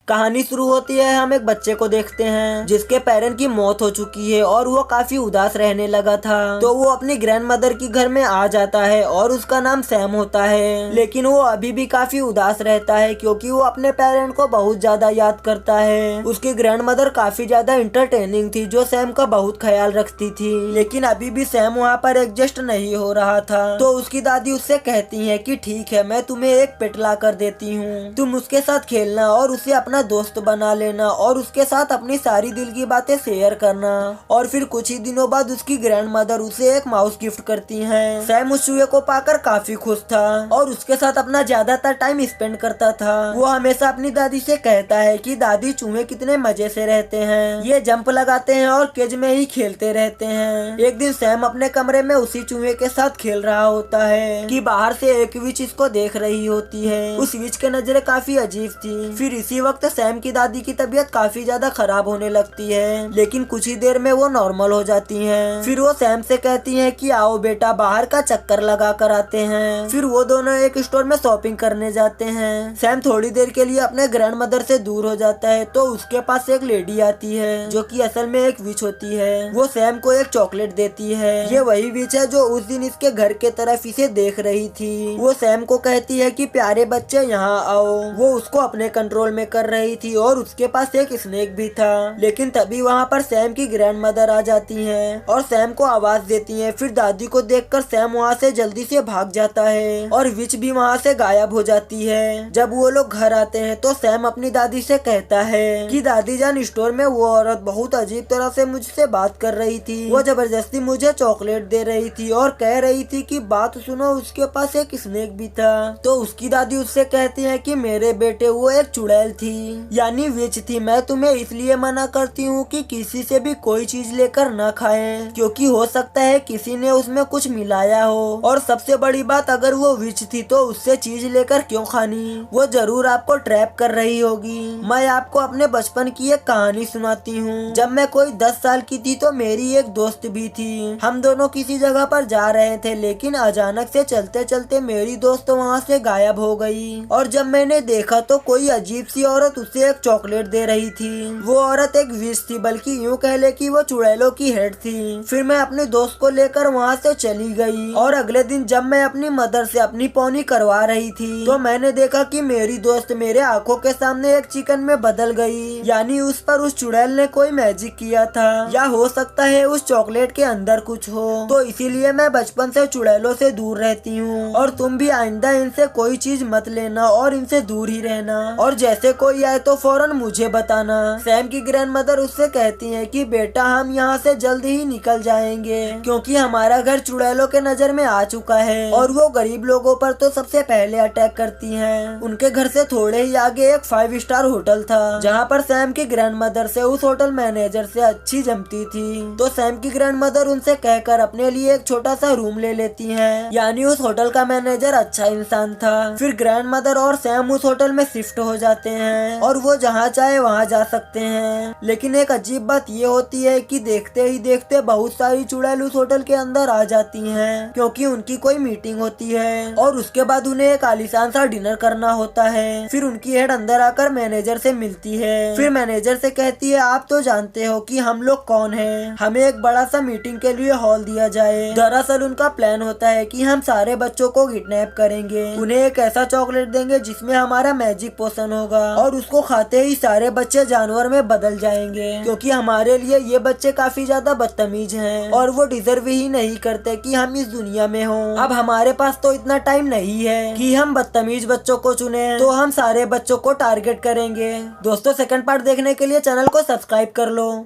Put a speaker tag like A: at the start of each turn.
A: कहानी शुरू होती है। हम एक बच्चे को देखते हैं जिसके पेरेंट की मौत हो चुकी है और वो काफी उदास रहने लगा था। तो वो अपनी ग्रैंड मदर की घर में आ जाता है और उसका नाम सैम होता है। लेकिन वो अभी भी काफी उदास रहता है क्योंकि वो अपने पेरेंट को बहुत ज्यादा याद करता है। उसकी ग्रैंड मदर काफी ज्यादा इंटरटेनिंग थी जो सैम का बहुत ख्याल रखती थी। लेकिन अभी भी सैम वहाँ पर एडजस्ट नहीं हो रहा था। तो उसकी दादी उससे कहती है कि ठीक है, मैं तुम्हें एक पेट ला कर देती हूँ, तुम उसके साथ खेलना और उसे अपना दोस्त बना लेना और उसके साथ अपनी सारी दिल की बातें शेयर करना। और फिर कुछ ही दिनों बाद उसकी ग्रैंड मदर उसे एक माउस गिफ्ट करती हैं। सैम उस चूहे को पाकर काफी खुश था और उसके साथ अपना ज्यादातर टाइम स्पेंड करता था। वो हमेशा अपनी दादी से कहता है कि दादी, चूहे कितने मजे से रहते हैं, ये जंप लगाते हैं और केज में ही खेलते रहते हैं। एक दिन सैम अपने कमरे में उसी चूहे के साथ खेल रहा होता है कि बाहर से एक विच इसको देख रही होती है। उस विच के नजरें काफी अजीब थी। फिर इसी वक्त सैम की दादी की तबीयत काफी ज्यादा खराब होने लगती है, लेकिन कुछ ही देर में वो नॉर्मल हो जाती हैं। फिर वो सैम से कहती हैं कि आओ बेटा, बाहर का चक्कर लगा कर आते हैं। फिर वो दोनों एक स्टोर में शॉपिंग करने जाते हैं। सैम थोड़ी देर के लिए अपने ग्रैंड मदर से दूर हो जाता है तो उसके पास एक लेडी आती है जो कि असल में एक विच होती है। वो सैम को एक चॉकलेट देती है। ये वही विच है जो उस दिन इसके घर के तरफ इसे देख रही थी। वो सैम को कहती है कि प्यारे बच्चे यहाँ आओ। वो उसको अपने कंट्रोल में कर रही थी और उसके पास एक स्नेक भी था। लेकिन तभी वहाँ पर सैम की ग्रैंड मदर आ जाती हैं और सैम को आवाज देती हैं। फिर दादी को देखकर सैम वहाँ से जल्दी से भाग जाता है और विच भी वहाँ से गायब हो जाती है। जब वो लोग घर आते हैं तो सैम अपनी दादी से कहता है कि दादी जान, स्टोर में वो औरत बहुत अजीब तरह से मुझसे बात कर रही थी। वो जबरदस्ती मुझे चॉकलेट दे रही थी और कह रही थी कि बात सुनो, उसके पास एक स्नेक भी था। तो उसकी दादी उससे कहती है कि मेरे बेटे, वो एक चुड़ैल थी, यानी विच थी। मैं तुम्हें इसलिए मना करती हूँ कि किसी से भी कोई चीज लेकर न खाएं, क्योंकि हो सकता है किसी ने उसमें कुछ मिलाया हो। और सबसे बड़ी बात, अगर वो विच थी तो उससे चीज लेकर क्यों खानी, वो जरूर आपको ट्रैप कर रही होगी। मैं आपको अपने बचपन की एक कहानी सुनाती हूँ। जब मैं कोई 10 साल की थी तो मेरी एक दोस्त भी थी। हम दोनों किसी जगह पर जा रहे थे, लेकिन अचानक से चलते चलते मेरी दोस्त वहाँ से गायब हो गई। और जब मैंने देखा तो कोई अजीब सी औरत उसे एक चॉकलेट दे रही थी। वो औरत एक विच थी, बल्कि यूँ कह ले कि वो चुड़ैलों की हेड थी। फिर मैं अपने दोस्त को लेकर वहाँ से चली गई और अगले दिन जब मैं अपनी मदर से अपनी पौनी करवा रही थी तो मैंने देखा कि मेरी दोस्त मेरे आंखों के सामने एक चिकन में बदल गई। यानी उस पर उस चुड़ैल ने कोई मैजिक किया था, या हो सकता है उस चॉकलेट के अंदर कुछ हो। तो इसीलिए मैं बचपन से चुड़ैलों से दूर रहती हूँ और तुम भी आइंदा इनसे कोई चीज मत लेना और इनसे दूर ही रहना। और जैसे कोई आए तो फौरन मुझे बताना। सैम की ग्रैंड मदर उससे कहती है कि बेटा, हम यहाँ से जल्द ही निकल जाएंगे क्योंकि हमारा घर चुड़ैलों के नजर में आ चुका है और वो गरीब लोगों पर तो सबसे पहले अटैक करती हैं। उनके घर से थोड़े ही आगे एक 5 स्टार होटल था जहाँ पर सैम की ग्रैंड मदर से उस होटल मैनेजर से अच्छी जमती थी। तो सैम की ग्रैंड मदर उनसे कहकर अपने लिए एक छोटा सा रूम ले लेती हैं। यानी उस होटल का मैनेजर अच्छा इंसान था। फिर ग्रैंड मदर और सैम उस होटल में शिफ्ट हो जाते हैं और वो जहाँ चाहे वहाँ जा सकते हैं। लेकिन एक अजीब बात ये होती है कि देखते ही देखते बहुत सारी चुड़ैल उस होटल के अंदर आ जाती हैं क्योंकि उनकी कोई मीटिंग होती है और उसके बाद उन्हें एक आलीशान सा डिनर करना होता है। फिर उनकी हेड अंदर आकर मैनेजर से मिलती है। फिर मैनेजर से कहती है, आप तो जानते हो कि हम लोग कौन हैं, हमें एक बड़ा सा मीटिंग के लिए हॉल दिया जाए। दरअसल उनका प्लान होता है कि हम सारे बच्चों को किडनैप करेंगे, उन्हें एक ऐसा चॉकलेट देंगे जिसमें हमारा मैजिक पोशन होगा और उसको खाते ही सारे बच्चे जानवर में बदल जाएंगे, क्योंकि हमारे लिए ये बच्चे काफी ज्यादा बदतमीज हैं और वो डिजर्व ही नहीं करते कि हम इस दुनिया में हों। अब हमारे पास तो इतना टाइम नहीं है कि हम बदतमीज बच्चों को चुने, तो हम सारे बच्चों को टारगेट करेंगे। दोस्तों, सेकंड पार्ट देखने के लिए चैनल को सब्सक्राइब कर लो।